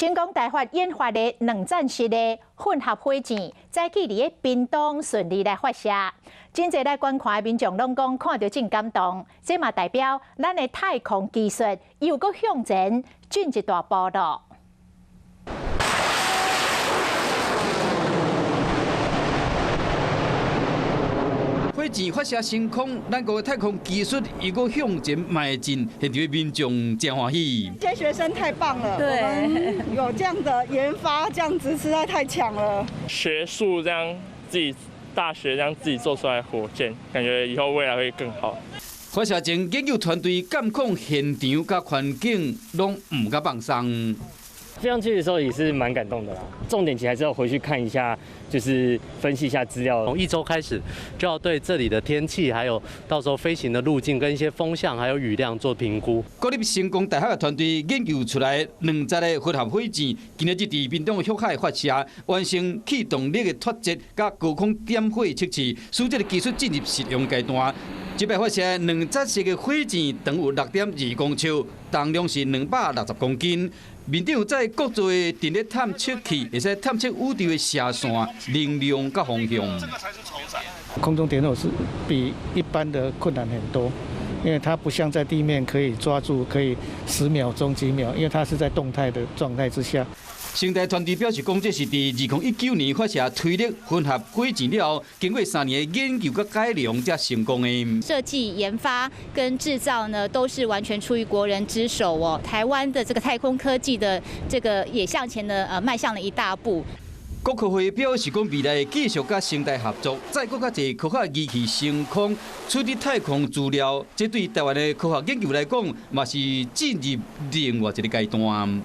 成功大法研发的两站式的混合火箭，在距离的屏东顺利来发射，真侪来观看的民众拢讲看到真感动，这嘛代表咱的太空技术又搁向前进一大步了。 火箭发射升空，咱国的太空技术又搁向前迈进，现场的民众真欢喜。这些学生太棒了，对，我们有这样的研发，这样子实在太强了。学术这样自己大学这样自己做出来的火箭，感觉以后未来会更好。 发射前，研究团队监控现场甲环境，拢唔敢放松。 飞上去的时候也是蛮感动的啦，重点其实还是要回去看一下，就是分析一下资料。从1周开始，就要对这里的天气，还有到时候飞行的路径跟一些风向还有雨量做评估。国立成功大学的团队研究出来2节的混合火箭，今日伫屏东旭海发射，完成气动力的脱节甲高空点火测试，使这个技术进入实用阶段。 这摆发射2节式的火箭，长有6.2公尺，重量是260公斤。面顶有载各座的电力探测器，会使探测宇宙的射线、能量甲方向。空中点火是比一般的困难很多，因为它不像在地面可以抓住，可以10秒钟、几秒，因为它是在动态的状态之下。 成大团队表示，讲这是伫2019年发射推力混合火箭了后，经过3年的研究甲改良才成功的。设计、研发跟制造呢，都是完全出于国人之手哦。台湾的这个太空科技的这个也向前的迈向了一大步。 国科会表示，讲未来继续甲成大合作，再搁较侪科学仪器升空、取得太空资料，这对台湾的科学研究来讲，嘛是进入另外一个阶段。